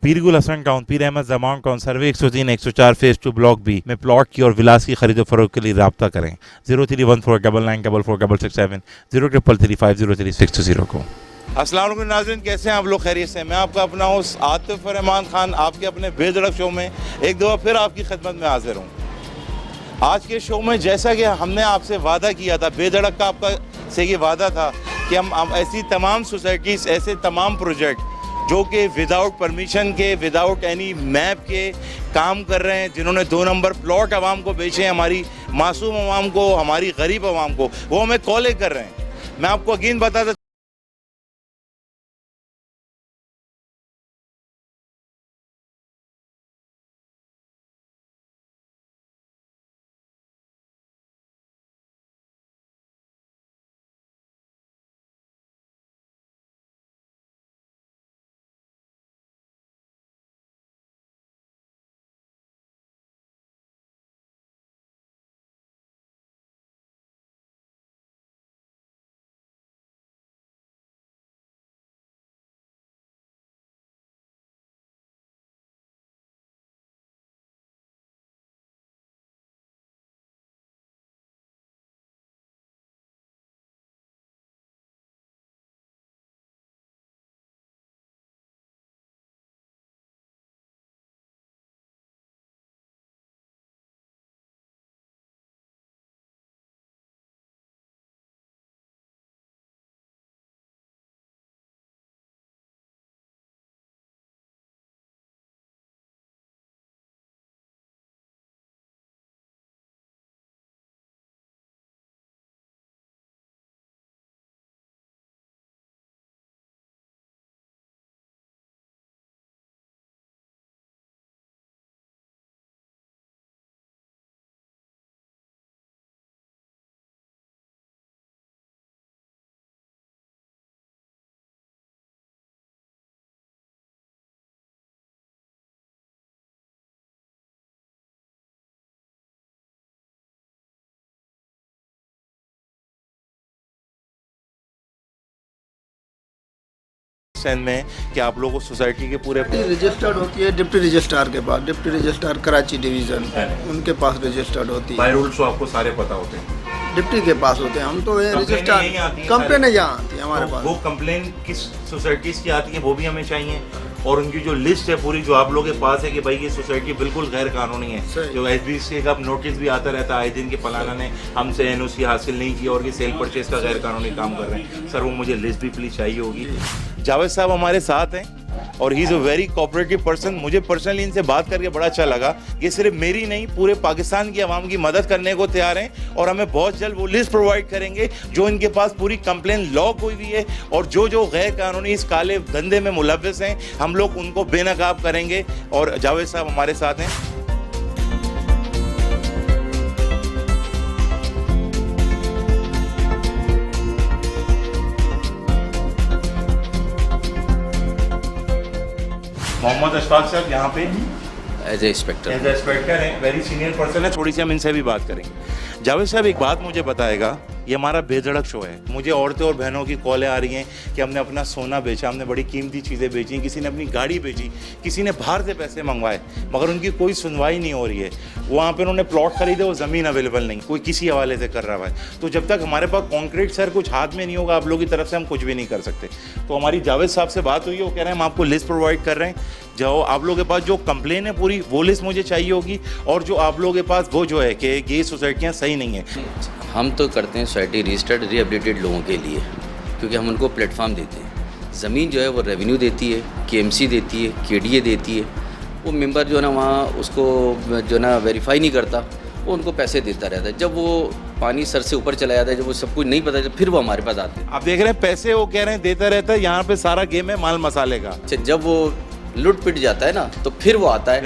पीरगुल Hasan town, पीर Ahmad Zaman town, सर्वे 103 104 phase 2 block B में plot की और विलास की खरीदो फरोख्त के लिए रब्ता करें 0314994467 0333503620 को। अस्सलाम वालेकुम नाज़रीन, कैसे हैं आप लोग? खैरियत से? मैं आपका अपना होस्ट आतिफ रहमान खान आपके अपने बेधड़क शो में एक दफ़ा फिर आपकी खिदमत में हाजिर हूँ। आज के शो में जैसा कि हमने आपसे वादा किया था, बेधड़क का आपका से ये वादा था कि हम ऐसी तमाम सोसाइटीज़, ऐसे तमाम प्रोजेक्ट जो कि विदाउट परमिशन के, विदाउट एनी मैप के काम कर रहे हैं, जिन्होंने 2 नंबर प्लॉट आवाम को बेचे हैं, हमारी मासूम आवाम को, हमारी गरीब आवाम को, वो हमें कॉलें कर रहे हैं। मैं आपको अगेन बताता में कि आप लोगों को सोसाइटी के पूरे रजिस्टर्ड होती है डिप्टी रजिस्ट्रार के पास, डिप्टी रजिस्ट्रार कराची डिवीज़न, उनके पास रजिस्टर्ड होती है। बाय रूल्स आपको सारे पता होते हैं, डिप्टी के पास होते हैं। हम तो रजिस्ट्रार कंप्लेन जहाँ आती है हमारे पास, वो कंप्लेन किस सोसाइटीज़ की आती है वो भी हमें चाहिए, और उनकी जो लिस्ट है पूरी जो आप लोगों के पास है कि भाई ये सोसाइटी बिल्कुल गैर कानूनी है। जो SBC का नोटिस भी आता रहता है आए दिन कि फलाना ने हमसे NOC हासिल नहीं की और ये सेल परचेज का गैर कानूनी काम कर रहे हैं। सर वो मुझे लिस्ट भी प्लीज चाहिए होगी। जावेद साहब हमारे साथ हैं और he is a very cooperative person. मुझे पर्सनली इनसे बात करके बड़ा अच्छा लगा। ये सिर्फ मेरी नहीं, पूरे पाकिस्तान की आवाम की मदद करने को तैयार हैं और हमें बहुत जल्द वो लिस्ट प्रोवाइड करेंगे जो इनके पास पूरी कंप्लेन लॉग हुई हुई है, और जो जो गैर कानूनी इस काले धंधे में मुलव्वस हैं हम लोग उनको बेनकाब करेंगे। और जावेद साहब हमारे साथ हैं। मोहम्मद अशफाक साहब यहाँ पे एज ए इंस्पेक्टर हैं, वेरी सीनियर पर्सन है। थोड़ी सी हम इनसे भी बात करेंगे। जावेद साहब एक बात मुझे बताएगा, ये हमारा बेधड़क शो है, मुझे औरतें और बहनों की कॉलें आ रही हैं कि हमने अपना सोना बेचा, हमने बड़ी कीमती चीज़ें बेची, किसी ने अपनी गाड़ी बेची, किसी ने बाहर से पैसे मंगवाए, मगर उनकी कोई सुनवाई नहीं हो रही है। वहाँ पे उन्होंने प्लॉट खरीदे, वो ज़मीन अवेलेबल नहीं, कोई किसी हवाले से कर रहा है। तो जब तक हमारे पास कॉन्क्रीट सर कुछ हाथ में नहीं होगा आप लोगों की तरफ से, हम कुछ भी नहीं कर सकते। तो हमारी जावेद साहब से बात हुई है, वो कह रहे हैं हम आपको लिस्ट प्रोवाइड कर रहे हैं, जो आप लोगों के पास जो कंप्लेन है पूरी वो लिस्ट मुझे चाहिए होगी, और जो आप लोगों के पास वो जो है कि ये सोसाइटियाँ सही नहीं है। हम तो करते हैं सोसाइटी रजिस्टर्ड रिहेबिलिटेड लोगों के लिए, क्योंकि हम उनको प्लेटफॉर्म देते हैं। ज़मीन जो है वो रेवेन्यू देती है, KMC देती है, KDA देती है। वो मेंबर जो है ना वहाँ उसको जो ना वेरीफाई नहीं करता, वो उनको पैसे देता रहता है। जब वो पानी सर से ऊपर चला जाता है, जब वो सब कुछ नहीं पता चलता, फिर वो हमारे पास आते हैं। आप देख रहे हैं पैसे वो कह रहे हैं देता रहता है, यहाँ पे सारा गेम है माल मसाले का। अच्छा, जब वो लुट पिट जाता है ना तो फिर वो आता है,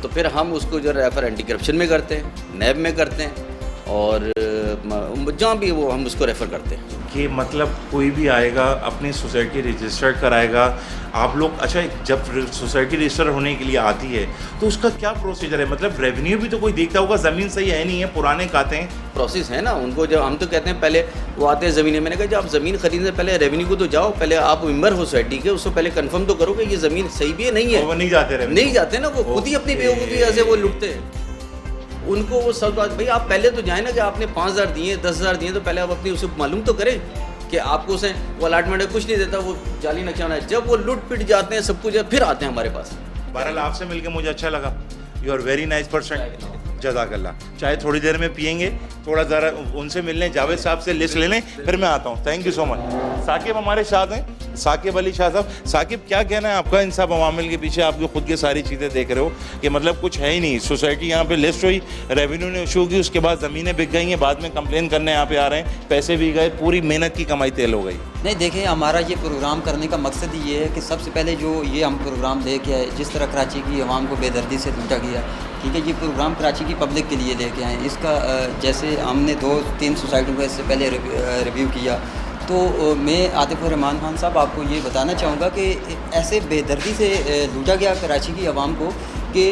तो फिर हम उसको जो रेफर एंटी करप्शन में करते हैं, NAB में करते हैं, और जहाँ भी वो हम उसको रेफ़र करते हैं। कि मतलब कोई भी आएगा अपनी सोसाइटी रजिस्टर कराएगा, आप लोग अच्छा जब सोसाइटी रजिस्टर होने के लिए आती है तो उसका क्या प्रोसीजर है? मतलब रेवेन्यू भी तो कोई देखता होगा, ज़मीन सही है नहीं है, पुराने खाते हैं, प्रोसेस है ना उनको। जब हम तो कहते हैं पहले वो आते हैं ज़मीन, मैंने कहा जब आप ज़मीन खरीदने से पहले रेवेन्यू को तो जाओ, पहले आप मेंबर हो सोसाइटी के, उसको पहले कंफर्म तो करो कि ये ज़मीन सही भी है नहीं है। वो नहीं जाते revenue। नहीं जाते ना, वो खुद ही अपनी बेवकूफ़ी ऐसे वो लुटते हैं। उनको वो सब बात, भाई आप पहले तो जाए ना कि आपने 5,000 दिए 10,000 दिए, तो पहले आप अपनी उसे मालूम तो करें कि आपको उसे वो अलाटमेंट कुछ नहीं देता, वो जाली नक्शा है। जब वो लुट पिट जाते हैं सब कुछ, फिर आते हैं हमारे पास। बहरहाल आपसे मिलकर मुझे अच्छा लगा, you are very nice person, जज़ाकल्लाह। चाय थोड़ी देर में पियेंगे, थोड़ा ज़रा उनसे मिलने, जावेद साहब से लिस्ट ले लें, फिर मैं आता हूँ। Thank you so much. Saqib हमारे साथ हैं, साकिब अली शाह साहब। साकिब क्या कहना है आपका इन सब अवामिल के पीछे? आप जो खुद की सारी चीज़ें देख रहे हो कि मतलब कुछ है ही नहीं, सोसाइटी यहाँ पे लिस्ट हुई, रेवेन्यू ने इशू की, उसके बाद ज़मीनें बिक गई हैं, बाद में कंप्लेन करने यहाँ पे आ रहे हैं, पैसे भी गए, पूरी मेहनत की कमाई तेल हो गई। नहीं देखिए, हमारा ये प्रोग्राम करने का मकसद ये है कि सबसे पहले जो ये हम प्रोग्राम लेके आए, जिस तरह कराची की आवाम को बेदर्दी से लूटा गया, ठीक है, ये प्रोग्राम कराची की पब्लिक के लिए लेके आए। इसका जैसे हमने 2-3 सोसाइटियों का इससे पहले रिव्यू किया, तो मैं आतिफ रहमान खान साहब आपको ये बताना चाहूँगा कि ऐसे बेदर्दी से लूटा गया कराची की आवाम को कि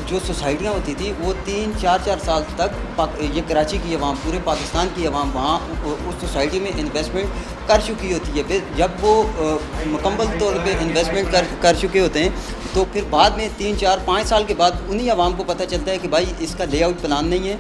जो सोसाइटियाँ होती थी वो 3-4 साल तक ये कराची की आवाम, पूरे पाकिस्तान की आवाम वहाँ उस सोसाइटी में इन्वेस्टमेंट कर चुकी होती है। फिर जब वो मुकम्मल तौर पे इन्वेस्टमेंट कर चुके होते हैं, तो फिर बाद में 3-4-5 साल के बाद उन्हीं आवाम को पता चलता है कि भाई इसका लेआउट प्लान नहीं है,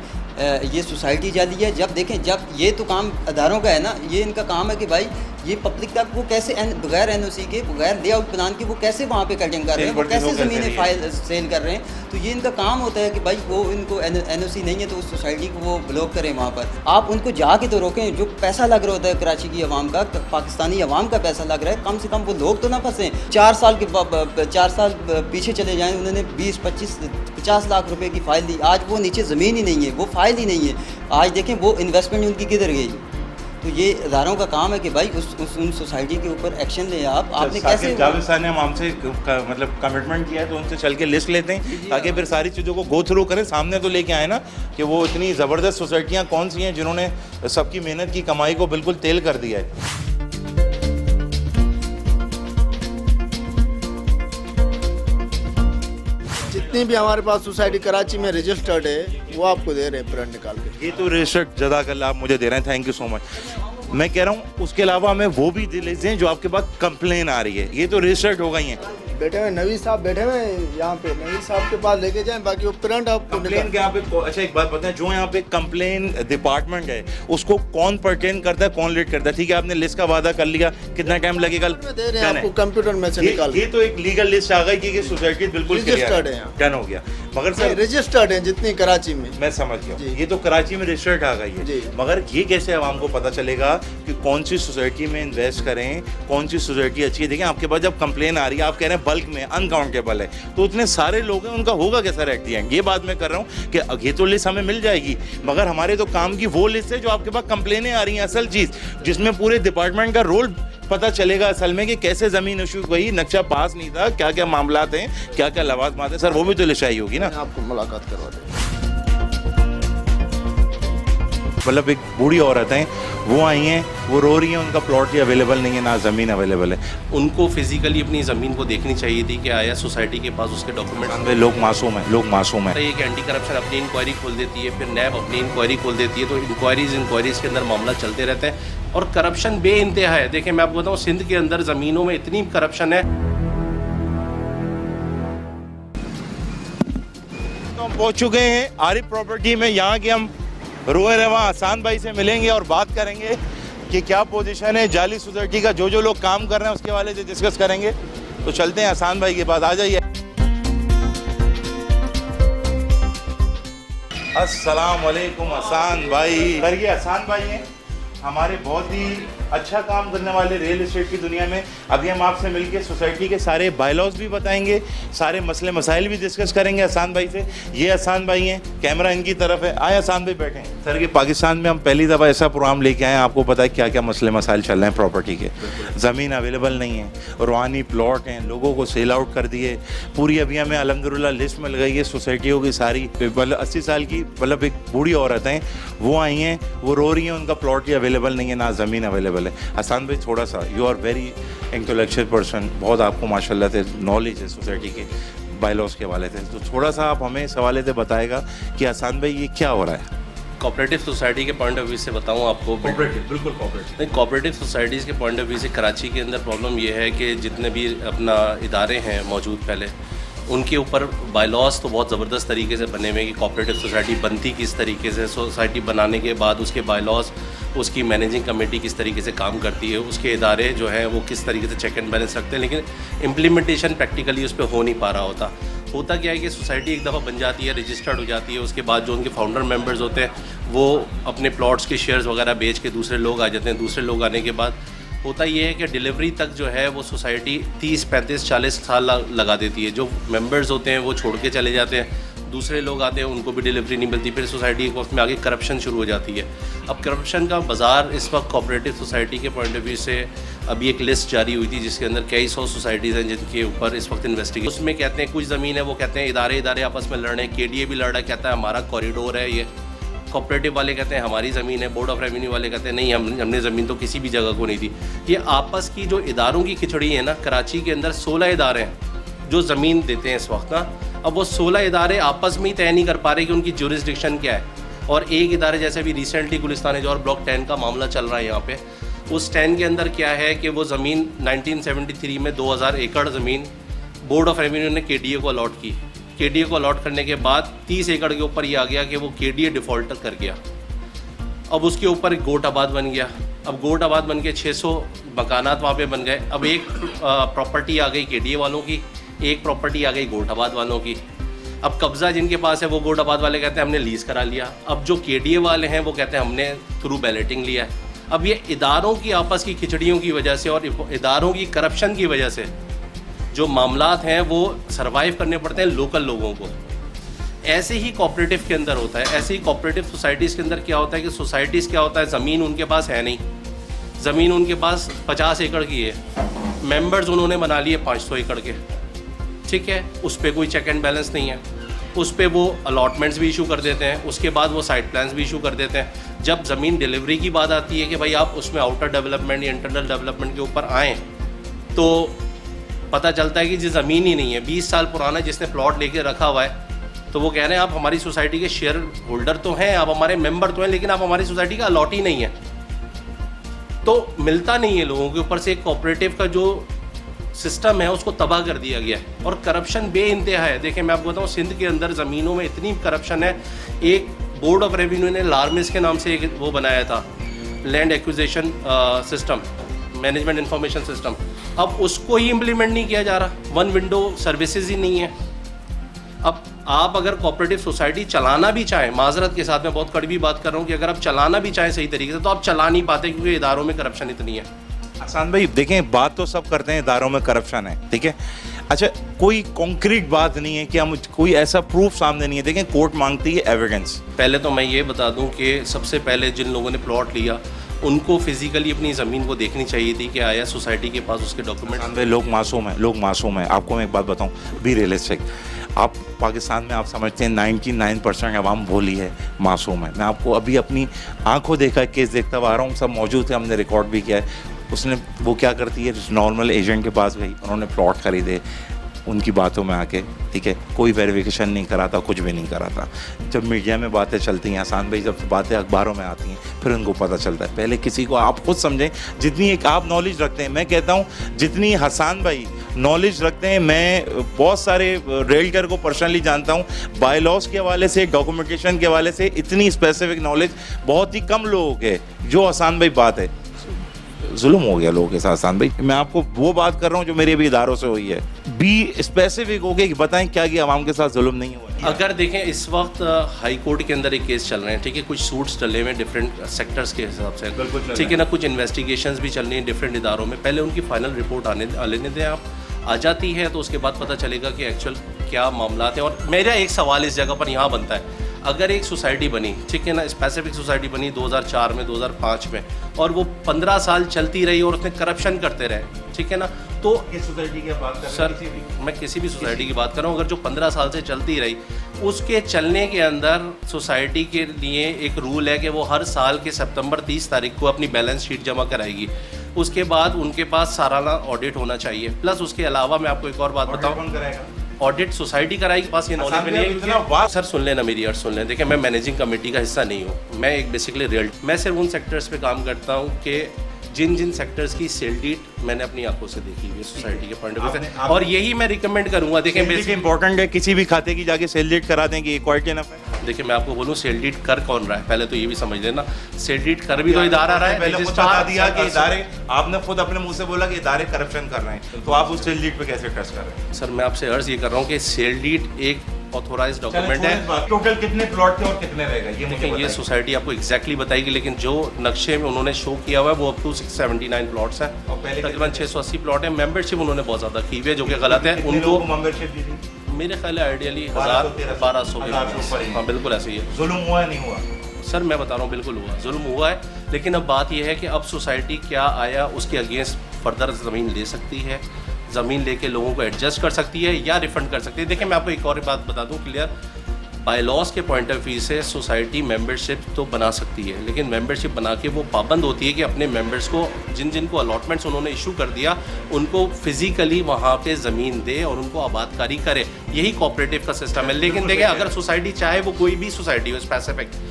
ये सोसाइटी जाली है। जब देखें, जब ये तो काम अदारों का है ना, ये इनका काम है कि भाई ये पब्लिक तक वो कैसे बगैर एनओसी के, बगैर लेआउट प्लान के वो कैसे वहाँ पे कटिंग कर रहे हैं, वो कैसे ज़मीनें फाइल सेल कर रहे हैं। तो ये इनका काम होता है कि भाई वो इनको एनओसी नहीं है तो उस सोसाइटी को वो ब्लॉक करें वहाँ पर। आप उनको जाके तो रोकें, जो पैसा लग रहा होता है कराची की आवाम का, पाकिस्तानी आवाम का पैसा लग रहा है, कम से कम वो लोग तो ना फंसें। 4 साल पीछे चले जाएँ, उन्होंने 20-25-50 लाख रुपए की फ़ाइल दी, आज वो नीचे ज़मीन ही नहीं है, वो फाइल ही नहीं है। आज देखें वो इन्वेस्टमेंट उनकी किधर गई। तो ये इदारों का काम है कि भाई उन सोसाइटी के ऊपर एक्शन लें। आपने कैसे, जावेद साहब ने हमसे मतलब कमिटमेंट किया है, तो उनसे चल के लिस्ट लेते हैं ताकि फिर सारी चीज़ों को गो थ्रू करें। सामने तो लेके आए ना कि वो इतनी ज़बरदस्त सोसाइटियाँ कौन सी हैं जिन्होंने सबकी मेहनत की कमाई को बिल्कुल तेल कर दिया है। जितनी भी हमारे पास सोसाइटी कराची में रजिस्टर्ड है वो आपको दे रहे हैं प्रिंट निकाल के। ये तो रजिस्टर्ड जज़ाकल्लाह आप मुझे दे रहे हैं, थैंक यू सो मच। मैं कह रहा हूँ उसके अलावा हमें वो भी दे लेते हैं जो आपके पास कंप्लेन आ रही है, ये तो रजिस्टर्ड हो गई हैं। बैठे हुए नवीद साहब बैठे हुए यहाँ पे, नवीद साहब के पास लेके जाएं, बाकी वो प्रिंट आपको कंप्लेन के यहाँ पे अच्छा एक बात बताएं, जो यहाँ पे कंप्लेन डिपार्टमेंट है उसको कौन पर्टेन करता है, कौन लीड करता है? ठीक है, आपने लिस्ट का वादा कर लिया, कितना टाइम लगेगा? दे रहे हैं आपको कंप्यूटर में से निकाल। ये तो एक लीगल लिस्ट आ गई कि सोसाइटी बिल्कुल रजिस्टर्ड है, डन हो गया। मगर सर रजिस्टर्ड है जितनी कराची में, मैं समझ गया, ये तो कराची में रजिस्टर्ड आ गई है, मगर ये कैसे आवाम को पता चलेगा कि कौन सी सोसाइटी में इन्वेस्ट करें, कौन सी सोसाइटी अच्छी है? देखें, आपके पास जब कंप्लेन आ रही है, आप कह रहे हैं बल्क में अनकाउंटेबल है, तो उतने सारे लोग हैं, उनका होगा कैसा एट द एंड? ये बात मैं कर रहा हूँ कि ये तो लिस्ट हमें मिल जाएगी, मगर हमारे तो काम की वो लिस्ट है जो आपके पास कंप्लेनें आ रही हैं, असल चीज़ जिसमें पूरे डिपार्टमेंट का रोल पता चलेगा असल में कि कैसे ज़मीन इशू हुई, नक्शा पास नहीं था, क्या क्या मामला हैं, क्या क्या लवाजमात हैं। सर वो भी तो लिस्ट आई होगी ना? आपको मुलाकात करवा दें। मतलब एक बूढ़ी औरत हैं, वो आई हैं, वो रो रही हैं, उनका प्लॉट ही अवेलेबल नहीं है, ना ज़मीन अवेलेबल है। उनको फिजिकली अपनी ज़मीन को देखनी चाहिए थी कि आया सोसाइटी के पास उसके डॉक्यूमेंट। लोग मासूम हैं, लोग मासूम हैं। ये कि एंटी करप्शन अपनी इंक्वायरी खोल देती है, फिर नैब अपनी इंक्वायरी खोल देती है, तो इंक्वायरीज के अंदर मामला चलते रहता है और करप्शन बेइंतहा है। देखिए, मैं आपको बताऊँ, सिंध के अंदर ज़मीनों में इतनी करप्शन है। तो हम पहुँच चुके हैं आरिफ प्रॉपर्टी में, यहाँ के हम रोए रवा हसान भाई से मिलेंगे और बात करेंगे कि क्या पोजीशन है जाली सोसाइटी का, जो लोग काम कर रहे हैं उसके वाले से डिस्कस करेंगे। तो चलते हैं हसान भाई के पास, आ जाइए। अस्सलाम वालेकुम हसान भाई। सर ये हसान भाई हैं, हमारे बहुत ही अच्छा काम करने वाले रियल एस्टेट की दुनिया में। अभी हम आपसे मिलके सोसाइटी के सारे बायलॉज भी बताएंगे, सारे मसले मसाइल भी डिस्कस करेंगे हसान भाई से। ये हसान भाई हैं, कैमरा इनकी तरफ है, आए हसान भाई बैठें। सर ये पाकिस्तान में हम पहली दफ़ा ऐसा प्रोग्राम लेके आए हैं, आपको पता है क्या क्या मसले मसाइल चल रहे हैं प्रॉपर्टी के। ज़मीन अवेलेबल नहीं है, रूहानी प्लॉट हैं, लोगों को सेल आउट कर दिए, पूरी अभी हमें अल्हम्दुलिल्लाह लिस्ट मिल गई है सोसाइटियों की सारी। मतलब 80 साल की मतलब एक बूढ़ी औरत हैं, वो आई हैं, वो रो रही हैं, उनका प्लॉट ही अवेलेबल नहीं है, ना ज़मीन अवेलेबल अवेलेबल है। हसन भाई थोड़ा सा, you are very intellectual person, बहुत आपको माशाल्लाह से नॉलेज है सोसाइटी के बायलॉज के हवाले से, तो थोड़ा सा आप हमें इस हवाले से बताएगा कि हसन भाई ये क्या हो रहा है। कोऑपरेटिव सोसाइटी के पॉइंट ऑफ व्यू से बताऊं आपको, बिल्कुल कोऑपरेटिव। नहीं, कोऑपरेटिव सोसाइटीज़ के पॉइंट ऑफ व्यू से कराची के अंदर प्रॉब्लम ये है कि जितने भी अपना इदारे हैं मौजूद पहले, उनके ऊपर बायलॉज तो बहुत ज़बरदस्त तरीके से बने हुए कि कोऑपरेटिव सोसाइटी बनती किस तरीके से, सोसाइटी बनाने के बाद उसके बायलॉज, उसकी मैनेजिंग कमेटी किस तरीके से काम करती है, उसके इदारे जो है वो किस तरीके से चेक एंड बैलेंस रखते हैं, लेकिन इम्प्लीमेंटेशन प्रैक्टिकली उस पर हो नहीं पा रहा होता क्या है कि सोसाइटी एक दफ़ा बन जाती है, रजिस्टर्ड हो जाती है, उसके बाद जो उनके फाउंडर मेंबर्स होते हैं वो अपने प्लॉट्स के शेयर्स वगैरह बेच के दूसरे लोग आ जाते हैं। दूसरे लोग आने के बाद होता ये है कि डिलीवरी तक जो है वो सोसाइटी 30, 35, 40 साल लगा देती है। जो मेंबर्स होते हैं वो छोड़ के चले जाते हैं, दूसरे लोग आते हैं, उनको भी डिलीवरी नहीं मिलती, फिर सोसाइटी एक वक्त में आगे करप्शन शुरू हो जाती है। अब करप्शन का बाज़ार इस वक्त कोऑपरेटिव सोसाइटी के पॉइंट ऑफ व्यू से अभी एक लिस्ट जारी हुई थी जिसके अंदर कई 100 सोसाइटीज़ हैं जिनके ऊपर इस वक्त इन्वेस्टिगेशन, उसमें कहते हैं कुछ ज़मीन है वो कहते हैं इदारे आपस में लड़ रहे हैं, KDA भी लड़ रहा है, कहता है हमारा कॉरिडोर है ये, कोऑपरेटिव वाले कहते हैं हमारी ज़मीन है, बोर्ड ऑफ रेवेन्यू वाले कहते हैं नहीं हमने ज़मीन तो किसी भी जगह को नहीं दी। ये आपस की जो इदारों की खिचड़ी है ना, कराची के अंदर 16 इदारे हैं जो ज़मीन देते हैं इस वक्त ना। अब वो 16 इदारे आपस में ही तय नहीं कर पा रहे कि उनकी ज्यूरिसडिक्शन क्या है, और एक इदारे जैसे अभी रिसेंटली गुलिस्तान जौहर ब्लॉक 10 का मामला चल रहा है यहाँ पे, उस 10 के अंदर क्या है कि वो ज़मीन 1973 में 2000 एकड़ ज़मीन बोर्ड ऑफ रेवेन्यू ने KDA को अलॉट की। KDA को अलॉट करने के बाद 30 एकड़ के ऊपर ये आ गया कि वो KDA डिफ़ॉल्टर कर गया। अब उसके ऊपर एक गोट आबाद बन गया। अब गोट आबाद बन के 600 मकानात वहाँ पे बन गए। अब एक प्रॉपर्टी आ गई KDA वालों की, एक प्रॉपर्टी आ गई गोट आबाद वालों की। अब कब्ज़ा जिनके पास है वो गोट आबाद वाले कहते हैं हमने लीज़ करा लिया। अब जो KDA वाले हैं वो कहते हैं हमने थ्रू बैलेटिंग लिया है। अब ये इदारों की आपस की खिचड़ियों की वजह से और इदारों की करप्शन की वजह से जो मामलात हैं वो सरवाइव करने पड़ते हैं लोकल लोगों को। ऐसे ही कोऑपरेटिव के अंदर होता है, ऐसे ही कोऑपरेटिव सोसाइटीज़ के अंदर क्या होता है कि सोसाइटीज़ क्या होता है, ज़मीन उनके पास है नहीं, ज़मीन उनके पास 50 एकड़ की है, मेंबर्स उन्होंने बना लिए 500 एकड़ के, ठीक है, उस पर कोई चेक एंड बैलेंस नहीं है, उस पर वो अलॉटमेंट्स भी इशू कर देते हैं, उसके बाद वो साइट प्लान्स भी इशू कर देते हैं। जब ज़मीन डिलीवरी की बात आती है कि भाई आप उसमें आउटर डेवलपमेंट या इंटरनल डेवलपमेंट के ऊपर आएँ, तो पता चलता है कि जो ज़मीन ही नहीं है, 20 साल पुराना जिसने प्लॉट लेके रखा हुआ है, तो वो कह रहे हैं आप हमारी सोसाइटी के शेयर होल्डर तो हैं, आप हमारे मेंबर तो हैं, लेकिन आप हमारी सोसाइटी का अलॉट ही नहीं है। तो मिलता नहीं है लोगों के ऊपर से। कोऑपरेटिव का जो सिस्टम है उसको तबाह कर दिया गया है और करप्शन बेइंतहा है। देखिए मैं आपको बताऊँ, सिंध के अंदर ज़मीनों में इतनी करप्शन है। एक बोर्ड ऑफ रेवेन्यू ने लार्मिस के नाम से एक वो बनाया था, land acquisition system, management information system, अब उसको ही इम्प्लीमेंट नहीं किया जा रहा। वन विंडो सर्विसेज ही नहीं है। अब आप अगर कोऑपरेटिव सोसाइटी चलाना भी चाहें, माजरत के साथ मैं बहुत कड़वी बात कर रहा हूँ कि अगर आप चलाना भी चाहें सही तरीके से, तो आप चला नहीं पाते क्योंकि इदारों में करप्शन इतनी है। हसन भाई देखें, बात तो सब करते हैं इदारों में करप्शन है, ठीक है, अच्छा कोई कॉन्क्रीट बात नहीं है कि हम कोई ऐसा प्रूफ सामने नहीं है। देखें कोर्ट मांगती है एविडेंस। पहले तो मैं ये बता दूं कि सबसे पहले जिन लोगों ने प्लॉट लिया उनको फिजिकली अपनी ज़मीन को देखनी चाहिए थी कि आया सोसाइटी के पास उसके डॉक्यूमेंट। लोग मासूम हैं, लोग मासूम हैं। आपको मैं एक बात बताऊं, बी रियलिस्टिक। आप पाकिस्तान में आप समझते हैं 99% आवाम भोली है, मासूम है। मैं आपको अभी अपनी आंखों देखा केस देखता हुआ आ रहा हूँ, सब मौजूद है, हमने रिकॉर्ड भी किया है। उसने वो क्या करती है, नॉर्मल एजेंट के पास गई, उन्होंने प्लॉट खरीदे, उनकी बातों में आके, ठीक है, कोई वेरिफिकेशन नहीं कराता, कुछ भी नहीं कराता। जब मीडिया में बातें चलती हैं, हसन भाई, जब बातें अखबारों में आती हैं, फिर उनको पता चलता है। पहले किसी को आप खुद समझें, जितनी एक आप नॉलेज रखते हैं, मैं कहता हूँ जितनी हसन भाई नॉलेज रखते हैं, मैं बहुत सारे रेलकर को पर्सनली जानता हूँ, बाय लॉज के हवाले से, डॉक्यूमेंटेशन के हवाले से इतनी स्पेसिफिक नॉलेज बहुत ही कम लोगों के, जो हसन भाई बात है। जुल्म हो गया लोगों के साथ हसन भाई। मैं आपको वो बात कर रहा हूँ जो मेरे भी इदारों से हुई है। बी स्पेसिफिक हो गया कि बताएं क्या कि आवाम के साथ जुल्म नहीं हुआ। अगर देखें इस वक्त हाई कोर्ट के अंदर एक केस चल रहे हैं, ठीक है, कुछ सूट्स चले हुए हैं डिफरेंट सेक्टर्स के हिसाब से, ठीक है ना, कुछ इन्वेस्टिगेशंस भी चल रही हैं डिफरेंट इदारों में। पहले उनकी फाइनल रिपोर्ट लेने दें, आप आ जाती है तो उसके बाद पता चलेगा कि एक्चुअल क्या मामला है। और मेरा एक सवाल इस जगह पर यहाँ बनता है, अगर एक सोसाइटी बनी, ठीक है ना, स्पेसिफिक सोसाइटी बनी 2004 में, 2005 में, और वो 15 साल चलती रही और उसने करप्शन करते रहे, ठीक है ना, तो किस सोसाइटी की बात कर रहे हैं? सर मैं किसी भी सोसाइटी की बात कर रहा हूँ, अगर जो 15 साल से चलती रही, उसके चलने के अंदर सोसाइटी के लिए एक रूल है कि वो हर साल के सितंबर 30 तारीख को अपनी बैलेंस शीट जमा कराएगी। उसके बाद उनके पास सालाना ऑडिट होना चाहिए। प्लस उसके अलावा मैं आपको एक और बात बताऊँ, कौन कराएगा? ऑडिट सोसाइटी कराएगी, पास ये नॉलेज भी नहीं है। सर सुन लेना मेरी अर्ज सुन लें। देखिए मैं मैनेजिंग कमेटी का हिस्सा नहीं हूँ, मैं एक बेसिकली रियल, मैं सिर्फ उन सेक्टर्स पे काम करता हूँ कि जिन सेक्टर्स की सेल डीट मैंने अपनी आंखों से देखी हुई है सोसाइटी के पॉइंट ऑफ व्यू से, और यही मैं रिकमेंड करूंगा। देखिए बेसिक इंपॉर्टेंट है, किसी भी खाते की जाके सेल डीट करा देंगे, ये क्वाइट इनफ है। देखिए मैं आपको बोलूँ सेल डीट कर कौन रहा है, पहले तो ये भी समझ लेना, सेल डीट कर भी तो इदारा रहा है। पहले खुद बता दिया कि इदारे, आपने खुद अपने मुंह से बोला कि इदारे करप्शन कर रहे हैं, तो आप उस सेल डीट पे कैसे ट्रस्ट कर रहे हैं? सर मैं आपसे अर्ज ये कर रहा हूँ कि सेल डीट एक ऑथोराइज्ड डॉक्यूमेंट है। टोटल कितने प्लॉट थे और कितने रहेगा ये मुझे देखिए ये बताइए। सोसाइटी आपको एग्जैक्टली बताएगी, लेकिन जो नक्शे में उन्होंने शो किया हुआ है वो अप टू 679 प्लॉट्स हैं, और पहले तकरीबन 680 प्लॉट है। मेंबरशिप उन्होंने बहुत ज़्यादा की हुई है, जो कि गलत है। उनको मेंबरशिप दी थी, मेरे ख्याल है आइडियली 1200 1200 हाँ बिल्कुल ऐसे ही है। जुल्म हुआ नहीं हुआ? सर मैं बता रहा हूँ बिल्कुल हुआ, जुल्म हुआ है, लेकिन अब बात यह है कि अब सोसाइटी क्या आया उसके अगेंस्ट फर्दर ज़मीन ले सकती है, ज़मीन लेके लोगों को एडजस्ट कर सकती है या रिफंड कर सकती है। देखिए मैं आपको एक और बात बता दूं क्लियर, बाय लॉज के पॉइंट ऑफ व्यू से सोसाइटी मेंबरशिप तो बना सकती है, लेकिन मेंबरशिप बना के वो पाबंद होती है कि अपने मेंबर्स को जिन को अलॉटमेंट्स उन्होंने इशू कर दिया उनको फिजिकली वहाँ पे ज़मीन दे और उनको आबादकारी करे। यही कोऑपरेटिव का सिस्टम है। लेकिन देखिए अगर सोसाइटी चाहे वो कोई भी सोसाइटी हो, स्पेसिफिक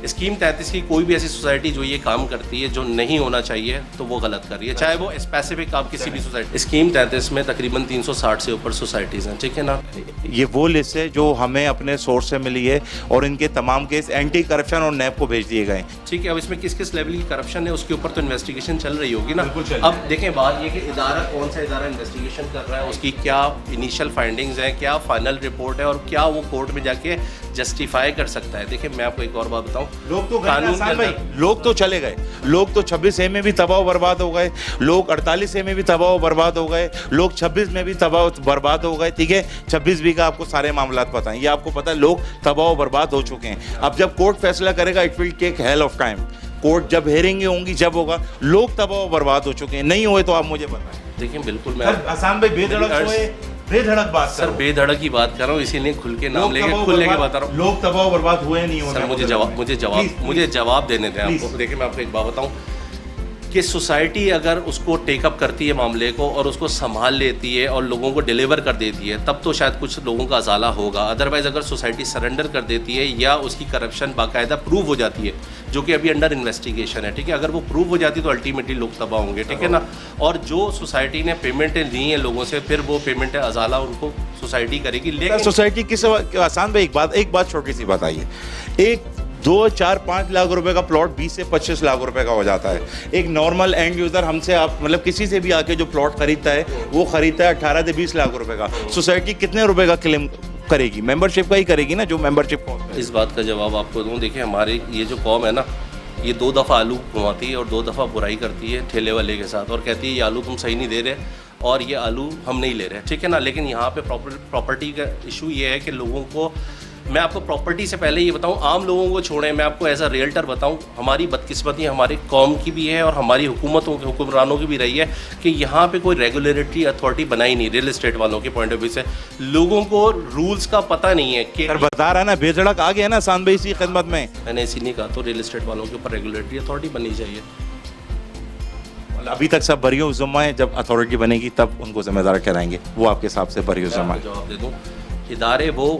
स्कीम 33 की कोई भी ऐसी सोसाइटी जो ये काम करती है जो नहीं होना चाहिए तो वो गलत कर रही है, चाहे वो स्पेसिफिक आप किसी भी सोसाइटी। स्कीम 33 में तकरीबन 360 से ऊपर सोसाइटीज़ हैं, ठीक है ना। ये वो लिस्ट है जो हमें अपने सोर्स से मिली है और इनके तमाम केस एंटी करप्शन और नैब को भेज दिए गए। ठीक है, अब इसमें किस किस लेवल की करप्शन है उसके ऊपर तो इन्वेस्टिगेशन चल रही होगी ना। बिल्कुल चल अब देखें बात ये कि इदारा कौन सा इदारा इन्वेस्टिगेशन कर रहा है, उसकी क्या इनिशियल फाइंडिंग्स हैं, क्या फाइनल रिपोर्ट है और क्या वो कोर्ट में जाके जस्टिफाई कर सकता है। देखिए मैं आपको एक और बात बताऊँ, लोग तो लोग तो चले गए, लोग तो 26A में भी तबाह बर्बाद हो गए, लोग 48A में भी तबाह बर्बाद हो गए, लोग 26 में भी तबाह बर्बाद हो गए। ठीक है, 26B का आपको सारे मामला पता हैं, ये आपको पता है, लोग तबाह बर्बाद हो चुके हैं। अब जब कोर्ट फैसला करेगा it will take hell of time, court जब हेयरिंगें होंगी जब होगा, लोग तबाह बर्बाद हो चुके हैं, नहीं हुए तो आप मुझे बताएं। देखिए बिल्कुल मैं आसान भाई बेधड़क बात सर बेधड़क की बात कर रहा हूँ, इसीलिए खुल के नाम लेके खुल लेके बता रहा हूँ। लोग तबाह बर्बाद हुए नहीं होने। सर मुझे जवाब देने दें आपको। देखिए मैं आपको एक बात बताऊँ कि सोसाइटी अगर उसको टेकअप करती है मामले को और उसको संभाल लेती है और लोगों को डिलीवर कर देती है तब तो शायद कुछ लोगों का अजाला होगा। अदरवाइज़ अगर सोसाइटी सरेंडर कर देती है या उसकी करप्शन बाकायदा प्रूव हो जाती है, जो कि अभी अंडर इन्वेस्टिगेशन है, ठीक है, अगर वो प्रूव हो जाती है तो अल्टीमेटली लोग तबाह होंगे, ठीक है ना। और जो सोसाइटी ने पेमेंटें ली हैं लोगों से, फिर वो पेमेंटें अजाला उनको सोसाइटी करेगी। लेकिन सोसाइटी किस आसान भाई एक बात छोटी सी बात आई है, एक 2, 4, 5 लाख रुपए का प्लॉट 20 से 25 लाख रुपए का हो जाता है। एक नॉर्मल एंड यूज़र हमसे आप मतलब किसी से भी आके जो प्लॉट खरीदता है वो खरीदता है 18 से 20 लाख रुपए का। सोसाइटी कितने रुपए का क्लेम करेगी? मेंबरशिप का ही करेगी ना, जो मेंबरशिप कॉस्ट। इस बात का जवाब आपको दूँ, देखिए हमारी ये जो कौम है ना, ये 2 दफ़ा आलू घुमाती है और 2 दफ़ा बुराई करती है ठेले वाले के साथ और कहती है ये आलू तुम सही नहीं दे रहे और ये आलू हम नहीं ले रहे, ठीक है ना। लेकिन यहाँ पे प्रॉपर्टी का इशू ये है कि लोगों को, मैं आपको प्रॉपर्टी से पहले ये बताऊं, आम लोगों को छोड़ें, मैं आपको एज अ रियल्टर बताऊं, हमारी बदकिस्मती हमारी कौम की भी है और हमारी हुकूमतों के हुक्मरानों की भी रही है कि यहाँ पे कोई रेगुलेटरी अथॉरिटी बनाई नहीं। रियल एस्टेट वालों के पॉइंट ऑफ व्यू से लोगों को रूल्स का पता नहीं है कि बता रहा है ना, बेधड़क आ गया ना आसान भाई इसी खिदमत में। मैंने इसी नहीं कहा तो रियल एस्टेट वालों के ऊपर रेगुलेटरी अथॉरिटी बननी चाहिए। अभी तक सब बरियो ज़िम्मा है, जब अथॉरिटी बनेगी तब उनको जिम्मेदार ठहराएंगे, वो आपके हिसाब से बरियो ज़िम्मा है। जवाब दे दूँ, इदारे वो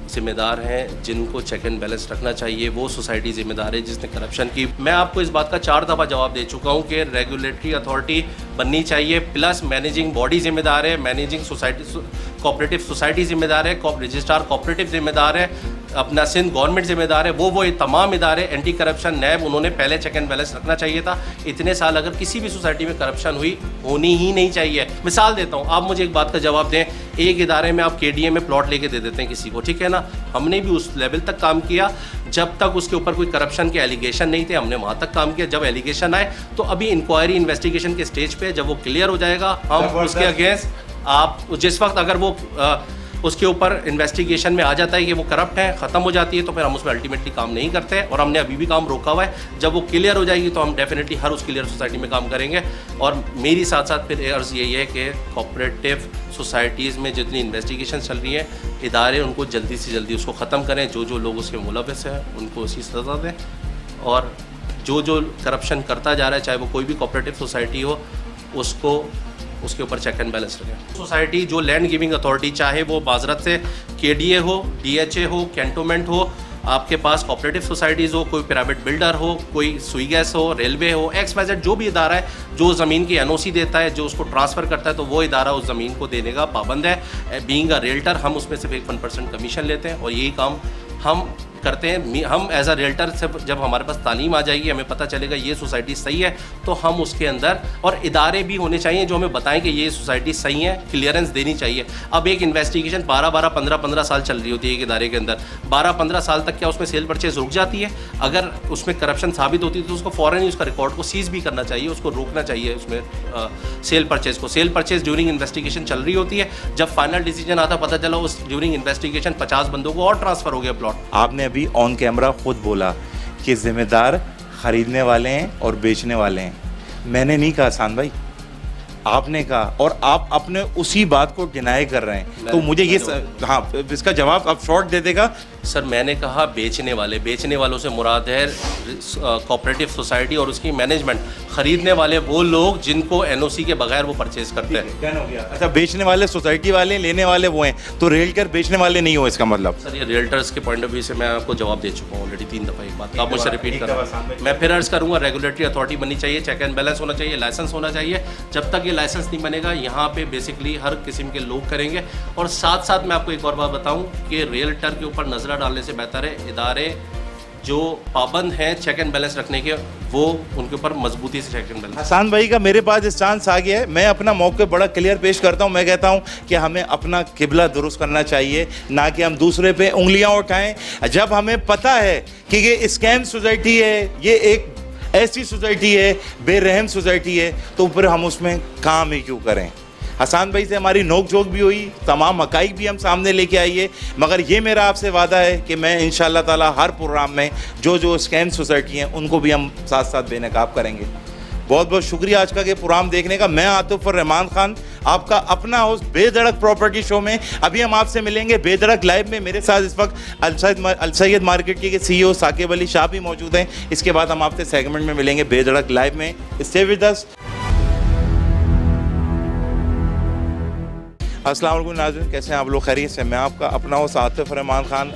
जिम्मेदार हैं जिनको चेक एंड बैलेंस रखना चाहिए, वो सोसाइटी जिम्मेदार है जिसने करप्शन की। मैं आपको इस बात का 4 दफ़ा जवाब दे चुका हूँ कि रेगुलेटरी अथॉरिटी बननी चाहिए, प्लस मैनेजिंग बॉडी जिम्मेदार है, मैनेजिंग सोसाइटी कोऑपरेटिव सोसाइटी जिम्मेदार है, रजिस्ट्रार कोऑपरेटिव जिम्मेदार है, अपना सिंध गवर्नमेंट जिम्मेदार है, वो तमाम इदारे एंटी करप्शन नैब उन्होंने पहले चेक एंड बैलेंस रखना चाहिए था। इतने साल अगर किसी भी सोसाइटी में करप्शन हुई होनी ही नहीं चाहिए। मिसाल देता हूँ, आप मुझे एक बात का जवाब दें, एक इदारे में आप KDA में प्लॉट लेके दे देते हैं किसी को, ठीक है ना, हमने भी उस लेवल तक काम किया जब तक उसके ऊपर कोई करप्शन के एलिगेशन नहीं थे, हमने वहाँ तक काम किया। जब एलिगेशन आए तो अभी इंक्वायरी इन्वेस्टिगेशन के स्टेज पे, जब वो क्लियर हो जाएगा हम उसके अगेंस्ट, आप जिस वक्त अगर वो उसके ऊपर इन्वेस्टिगेशन में आ जाता है कि वो करप्ट है, ख़त्म हो जाती है, तो फिर हम उसमें अल्टीमेटली काम नहीं करते हैं और हमने अभी भी काम रोका हुआ है। जब वो क्लियर हो जाएगी तो हम डेफिनेटली हर उस क्लियर सोसाइटी में काम करेंगे। और मेरी साथ साथ फिर अर्ज़ यही है कि कोऑपरेटिव सोसाइटीज़ में जितनी इन्वेस्टिगेशन चल रही है, इदारे उनको जल्दी से जल्दी उसको ख़त्म करें, जो जो लोग उसके मुलविस हैं उनको उसकी सज़ा दें, और जो जो करप्शन करता जा रहा है, चाहे वो कोई भी कोऑपरेटिव सोसाइटी हो, उसको उसके ऊपर चेक एंड बैलेंस रखें। सोसाइटी जो लैंड गिविंग अथॉरिटी, चाहे वो माजरत से केडीए हो, डीएचए हो, कैंटोनमेंट हो, आपके पास कोऑपरेटिव सोसाइटीज़ हो, कोई प्राइवेट बिल्डर हो, कोई सुई गैस हो, रेलवे हो, XYZ जो भी इदारा है जो ज़मीन की एनओसी देता है, जो उसको ट्रांसफ़र करता है, तो वो इदारा उस ज़मीन को देने का पाबंद है। बीइंग अ रियल्टर हम उसमें सिर्फ 1% कमीशन लेते हैं और यही काम हम करते हैं। हम एज अ रियल्टर से जब हमारे पास तालीम आ जाएगी, हमें पता चलेगा ये सोसाइटी सही है, तो हम उसके अंदर, और इदारे भी होने चाहिए जो हमें बताएं कि ये सोसाइटी सही है, क्लियरेंस देनी चाहिए। अब एक इन्वेस्टिगेशन 12-12, 15-15 साल चल रही होती है एक इदारे के अंदर, 12-15 साल तक क्या उसमें सेल परचेज रुक जाती है? अगर उसमें करप्शन साबित होती है तो उसको फ़ौरन ही उसका रिकॉर्ड को सीज भी करना चाहिए, उसको रोकना चाहिए उसमें सेल परचेज को। सेल परचेज ड्यूरिंग इन्वेस्टिगेशन चल रही होती है, जब फाइनल डिसीजन आता पता चला उस ड्यूरिंग इन्वेस्टिगेशन 50 बंदों को और ट्रांसफ़र हो गया प्लॉट। आपने अभी ऑन कैमरा खुद बोला कि जिम्मेदार खरीदने वाले हैं और बेचने वाले हैं। मैंने नहीं कहा सान भाई, आपने कहा, और आप अपने उसी बात को डिनाई कर रहे हैं। तो मुझे ये हाँ, इसका जवाब आप शॉर्ट दे देगा। सर मैंने कहा बेचने वाले, बेचने वालों से मुराद है कोऑपरेटिव सोसाइटी और उसकी मैनेजमेंट। खरीदने वाले वो लोग जिनको एनओसी के बगैर वो परचेज करते हैं। हो गया। अच्छा, बेचने वाले सोसाइटी वाले, लेने वाले वो हैं, तो रियल्टर बेचने वाले नहीं हो इसका मतलब? सर ये रियल्टर्स के पॉइंट ऑफ व्यू से मैं आपको जवाब दे चुका हूँ ऑलरेडी 3 दफ़ा। एक बात आप मुझसे रिपीट कर, मैं फिर अर्ज करूँगा, रेगुलेटरी अथॉरिटी बननी चाहिए, चेक एंड बैलेंस होना चाहिए, लाइसेंस होना चाहिए। जब तक ये लाइसेंस नहीं बनेगा, यहाँ पे बेसिकली हर किस्म के लोग करेंगे। और साथ साथ मैं आपको एक और बात बताऊँ कि रियल्टर के ऊपर नजर डालने से बेहतर है इदारे जो पाबंद हैं चेक एंड बैलेंस रखने के, वो उनके ऊपर मजबूती से चेक एंड बैलेंस। हसान भाई का मेरे पास इस चांस आ गया है, मैं अपना मौके बड़ा क्लियर पेश करता हूँ। मैं कहता हूँ कि हमें अपना किबला दुरुस्त करना चाहिए, ना कि हम दूसरे पे उंगलियां उठाएं। जब हमें पता है कि ये स्कैम सोसाइटी है, ये एक ऐसी सोसाइटी है, बेरहम सोसाइटी है, तो फिर हम उसमें काम ही क्यों करें? हसान भाई से हमारी नोक झोंक भी हुई, तमाम हकाइक भी हम सामने लेके आइए, मगर ये मेरा आपसे वादा है कि मैं इंशाअल्लाह ताला हर प्रोग्राम में जो जो स्कैम सोसाइटी हैं उनको भी हम साथ साथ बेनकाब करेंगे। बहुत बहुत शुक्रिया आज का के प्रोग्राम देखने का। मैं आतिफ और रहमान खान, आपका अपना होस्ट बेधड़क प्रॉपर्टी शो में। अभी हम आपसे मिलेंगे बेधड़क लाइव में। मेरे साथ इस वक्त अलसैयद मार्केट के CEO साकिब अली शाह भी मौजूद हैं। इसके बाद हम आपसे सेगमेंट में मिलेंगे बेधड़क लाइव में। Stay with us. अस्सलाम वालेकुम नाज़रीन, कैसे हैं आप लोग? खैरियत से? मैं आपका अपना होस्ट आतिफ रहमान खान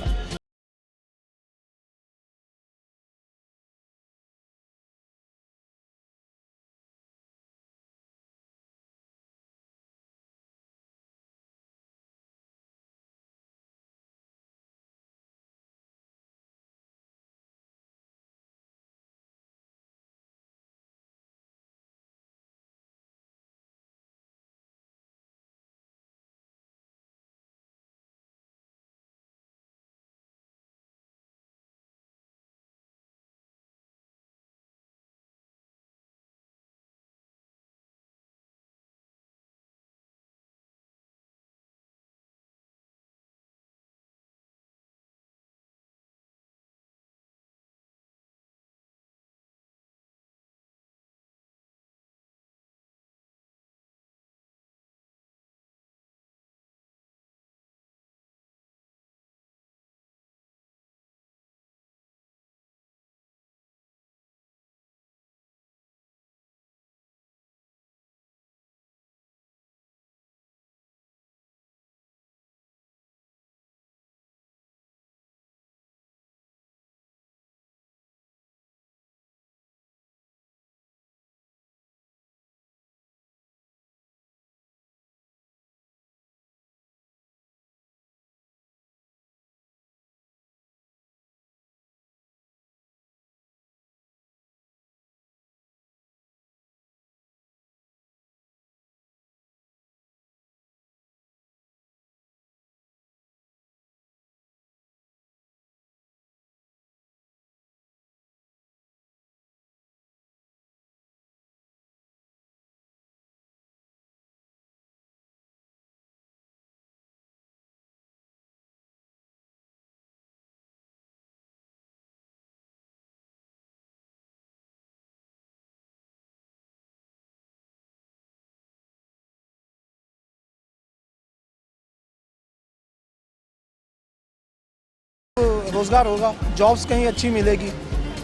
रोज़गार होगा, जॉब्स कहीं अच्छी मिलेगी।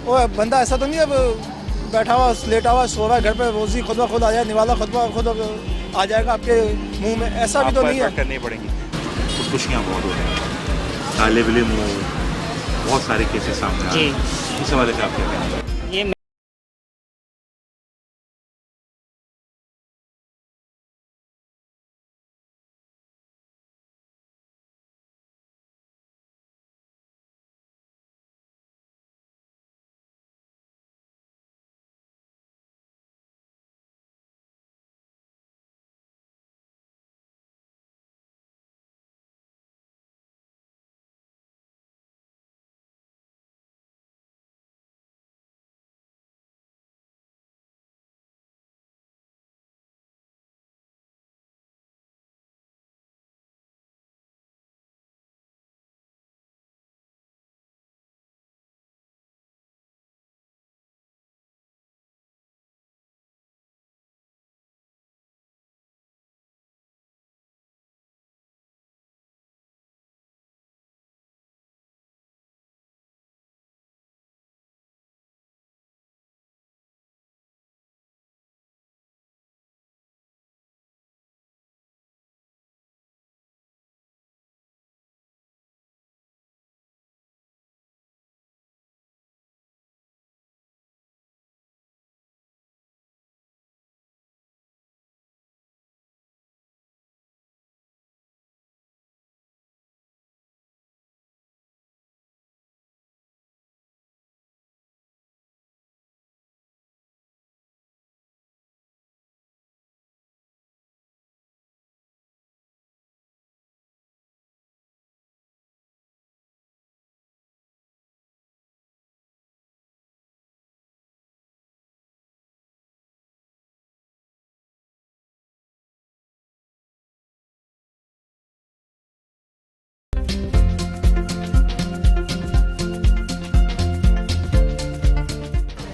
और बंदा ऐसा तो नहीं अब बैठा हुआ लेटा हुआ सो रहा है घर पे, रोज़ी खुद ब खुद आ जाए, निवाला खुद ब खुद आ जाएगा आपके मुंह में, ऐसा भी तो नहीं है। करनी पड़ेंगी, खुदकुशियाँ बहुत हो रही हैं, काले बिले मुँह, बहुत सारे केसेस सामने आ रहे हैं। इस हवाले से आप क्या कहेंगे? ये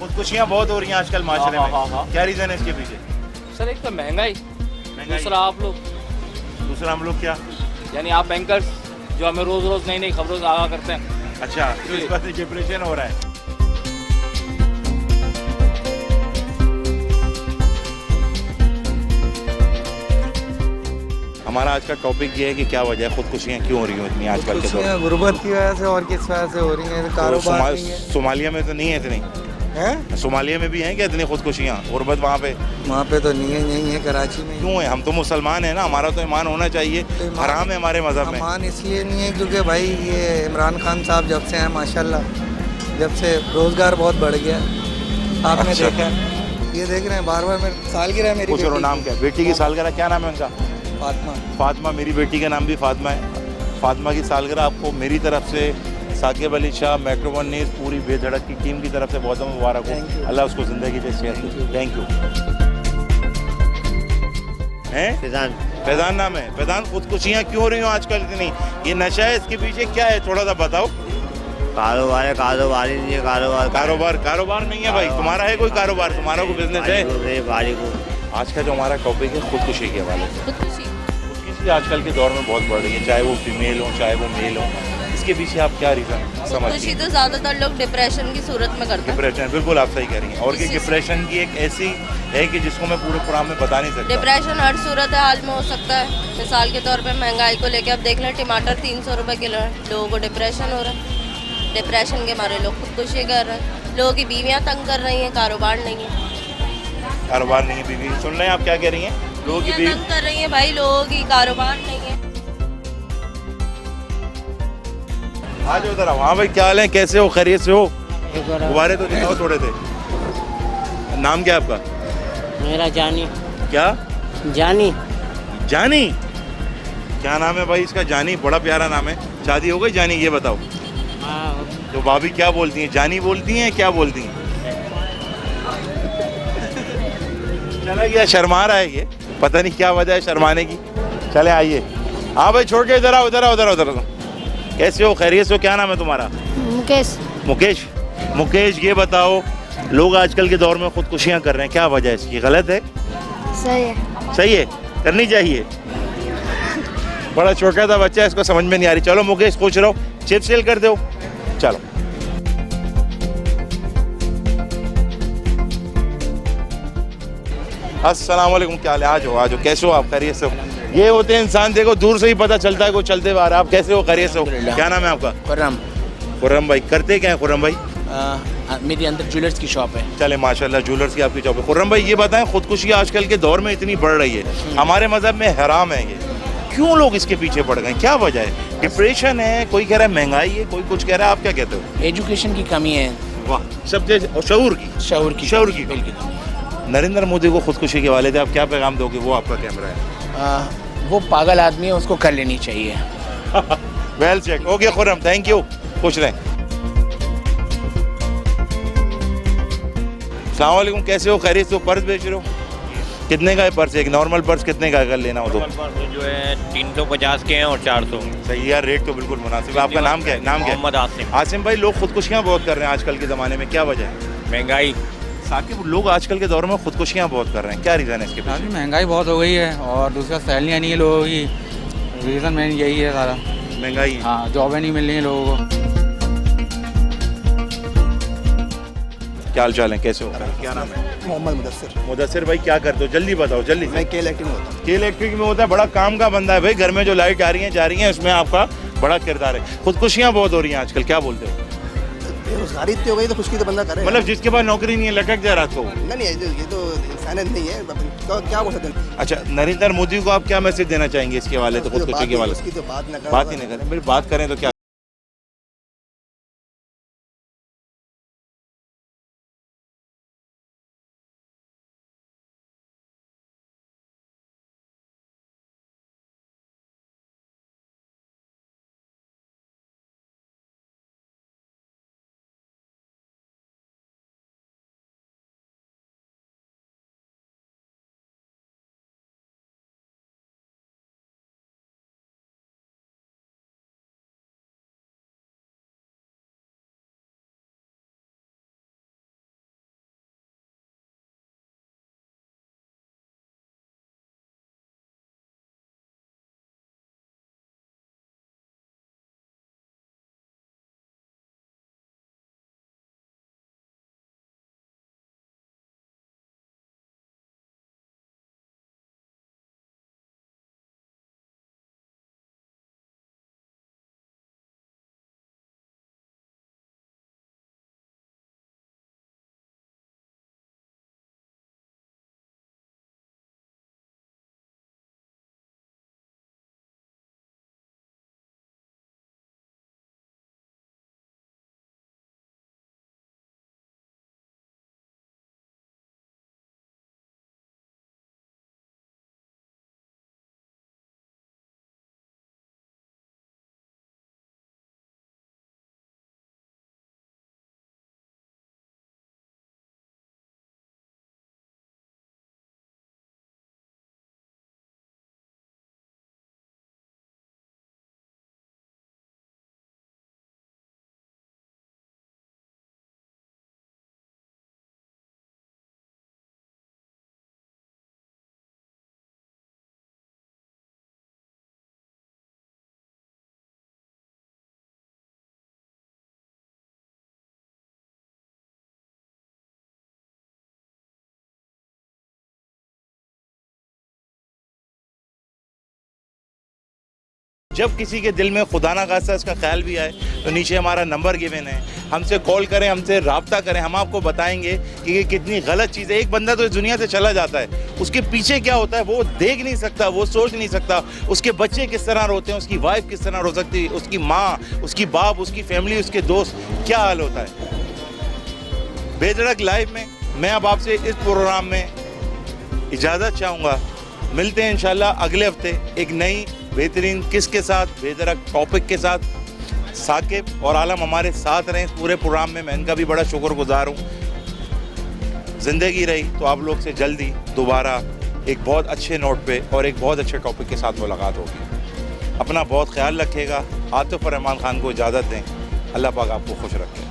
खुदकुशियाँ बहुत हो रही हैं आजकल माशरे में, क्या रीज़न है इसके पीछे? सर एक तो महंगाई, दूसरा आप लोग, दूसरा हम लोग क्या? यानी आप बैंकर्स जो हमें रोज रोज नई नई खबरों से आगाह करते हैं। अच्छा, तो इस बात से डिप्रेशन हो रहा है। हमारा आज का टॉपिक ये है कि क्या वजह है खुदकुशियाँ क्यों हो रही हैं इतनी आजकल के दौर में? गुर्बत की वजह से और किस वजह से हो रही हैं? कारोबार नहीं है। सोमालिया में तो नहीं है इतनी हैं? सोमालिया में भी हैं क्या इतनी खुदकुशियाँ? गुर्बत वहाँ पे तो नहीं है कराची में। क्यों है? हम तो मुसलमान हैं ना, हमारा तो ईमान होना चाहिए, हराम है हमारे मज़हब में। ईमान इसलिए नहीं है क्योंकि भाई ये इमरान खान साहब जब से हैं माशाल्लाह, जब से रोज़गार बहुत बढ़ गया, आपने अच्छा। देखा है। ये देख रहे हैं बार बार मेरी सालगिरह, मेरी पूछ लो नाम क्या है? बेटी की सालगिरह क्या नाम है उनका? फातिमा। फातिमा, मेरी बेटी का नाम भी फातिमा है। फातिमा की सालगिरह आपको मेरी तरफ से, Saqib Ali Shah, metro one news, पूरी बेधड़क की टीम की तरफ से बहुत बहुत मुबारक हो। अल्लाह उसको ज़िंदगी दे, सेहत दे। Thank you. हैं? फैज़ान नाम है। फैज़ान, खुदकुशियाँ क्यों हो रही हो आजकल इतनी? ये नशा है, इसके पीछे क्या है थोड़ा सा बताओ। कारोबार है, कारोबार ही नहीं है। कारोबार नहीं है भाई। तुम्हारा है कोई कारोबार? तुम्हारा कोई बिजनेस है? आज का जो हमारा टॉपिक है खुदकुशी के हवाले से। खुदकुशी आजकल के दौर में बहुत बढ़ रही है, चाहे वो फीमेल हो चाहे वो मेल हो। इसके पीछे आप क्या रीज़न समझते हैं? खुदकुशी तो ज़्यादातर लोग डिप्रेशन की सूरत में करते हैं। डिप्रेशन, बिल्कुल आप सही कह रही हैं। और ये डिप्रेशन की एक ऐसी है कि जिसको मैं पूरे प्रोग्राम में बता नहीं सकता। डिप्रेशन हर सूरत हाल में हो सकता है। मिसाल के तौर पे महंगाई को लेकर अब देख लें, टमाटर 300 रुपये किलो है, लोगों को डिप्रेशन हो रहा है। डिप्रेशन के मारे लोग खुदकुशी कर रहे हैं, लोगों की बीवियाँ तंग कर रही हैं, कारोबार नहीं है। कारोबार नहीं है, बीवी सुन रहे हैं आप क्या कह रही हैं? लोगों की बीवी तंग कर रही हैं भाई, लोगों की कारोबार नहीं है। आज उधर आओ। हाँ भाई, क्या हाल है, कैसे हो, खैरियत से हो? गुब्बारे तो दिखाओ थोड़े थे। नाम क्या है आपका? मेरा जानी। क्या? जानी। जानी? क्या नाम है भाई इसका? जानी, बड़ा प्यारा नाम है। शादी हो गई जानी? ये बताओ। हाँ। तो भाभी क्या बोलती हैं? जानी बोलती हैं, क्या बोलती हैं? चला गया, शर्मा रहा है ये, पता नहीं क्या वजह है शर्माने की। चले आइए। हाँ भाई, छोड़ के इधर आओ, इधर आओ, इधर आओ, इधर आओ। कैसे हो, खैरियत से हो? क्या नाम है तुम्हारा? मुकेश। मुकेश। मुकेश, ये बताओ, लोग आजकल के दौर में खुदकुशियाँ कर रहे हैं, क्या वजह है इसकी? गलत है? सही है। सही है, करनी चाहिए। बड़ा छोटा सा बच्चा है, इसको समझ में नहीं आ रही। चलो मुकेश, खुश रहो, चिप्स सेल करते हो? चलो। अस्सलाम वालेकुम, क्या हाल है? आ जाओ, कैसे हो आप? खैरियत से हो? ये होते हैं इंसान, देखो दूर से ही पता चलता है कोई चलते हुए आ रहा है। आप कैसे हो? खैरियत से हो? क्या नाम है आपका? खुर्रम भाई। करते क्या है खुर्रम भाई? मेरी अंदर ज्वेलर्स की शॉप है। चले माशाल्लाह, ज्वेलर्स की आपकी शॉप है। खुर्रम भाई ये बताएं, खुदकुशी आजकल के दौर में इतनी बढ़ रही है, हमारे मजहब में हराम है ये, क्यों लोग इसके पीछे पड़ गए? क्या वजह है? डिप्रेशन है, कोई कह रहा है महंगाई है, कोई कुछ कह रहा है, आप क्या कहते हो? एजुकेशन की कमी है। वाह, सब शऊर की बिल्कुल। नरेंद्र मोदी को खुदकुशी के वाले थे, आप क्या पैगाम दोगे? वो आपका कैमरा है। वो पागल आदमी है, उसको कर लेनी चाहिए। Well check. Okay Khurram, thank you, खुश रहें। अस्सलाम वालेकुम, कैसे हो? खैरियत से हो? पर्स बेच रहे हो? कितने का है पर्स? एक नॉर्मल पर्स कितने का अगर लेना हो तो? जो है 350 के हैं और 400। सही यार, रेट तो बिल्कुल मुनासिब है। आपका नाम क्या है? नाम क्या है? मोहम्मद आसिम। आसिम भाई, लोग खुदकुशियाँ बहुत कर रहे हैं आजकल के ज़माने में, क्या वजह है? महंगाई। साकिब, लोग आजकल के दौर में खुदकुशियाँ बहुत कर रहे हैं, क्या रीज़न है इसके पीछे? महंगाई बहुत हो गई है और दूसरा सैलरियाँ नहीं है लोगों की, रीज़न मेन यही है सारा। महंगाई है। हाँ, जॉबें नहीं मिल रही हैं लोगों को। क्या हाल चाल है? कैसे हो? क्या नाम है? मोहम्मद मुदस्सिर। मुदस्सिर भाई, क्या करते हो? जल्दी बताओ, जल्दी। मैं के इलेक्ट्रिक में होता हूँ। के इलेक्ट्रिक में होता है, बड़ा काम का बंदा है भाई। घर में जो लाइट आ रही है जा रही है, उसमें आपका बड़ा किरदार है। खुदकुशियाँ बहुत हो रही हैं आजकल, क्या बोलते हो? बेरोजगारी इतनी हो गई तो खुशकी तो बंदा करे। मतलब जिसके पास नौकरी नहीं है लटक जा रात को। नहीं, ये तो इंसानियत नहीं है, क्या बोल सकते हैं। अच्छा, नरेंद्र मोदी को आप क्या मैसेज देना चाहेंगे इसके वाले तो खुदकुशी के वाले? उसकी तो बात ही नहीं करें, मेरी बात करें तो क्या? जब किसी के दिल में खुदा ना खास्ता इसका ख्याल भी आए तो नीचे हमारा नंबर गिवन है, हमसे कॉल करें, हमसे रब्ता करें, हम आपको बताएंगे कि ये कितनी गलत चीज़ है। एक बंदा तो इस दुनिया से चला जाता है, उसके पीछे क्या होता है वो देख नहीं सकता, वो सोच नहीं सकता, उसके बच्चे किस तरह रोते हैं, उसकी वाइफ किस तरह रो सकती है, उसकी माँ, उसकी बाप, उसकी फैमिली, उसके दोस्त, क्या हाल होता है। बेधड़क लाइव में मैं अब आपसे इस प्रोग्राम में इजाज़त चाहूँगा। मिलते हैं इंशाल्लाह अगले हफ्ते एक नई बेहतरीन किस के साथ, बेधड़क टॉपिक के साथ। साकिब और आलम हमारे साथ रहें इस पूरे प्रोग्राम में, मैं इनका भी बड़ा शुक्रगुजार हूँ। ज़िंदगी रही तो आप लोग से जल्दी दोबारा एक बहुत अच्छे नोट पे और एक बहुत अच्छे टॉपिक के साथ मुलाकात होगी। अपना बहुत ख्याल रखिएगा। आतिफ और रहमान खान को इजाज़त दें। अल्लाह पाक आपको खुश रखे।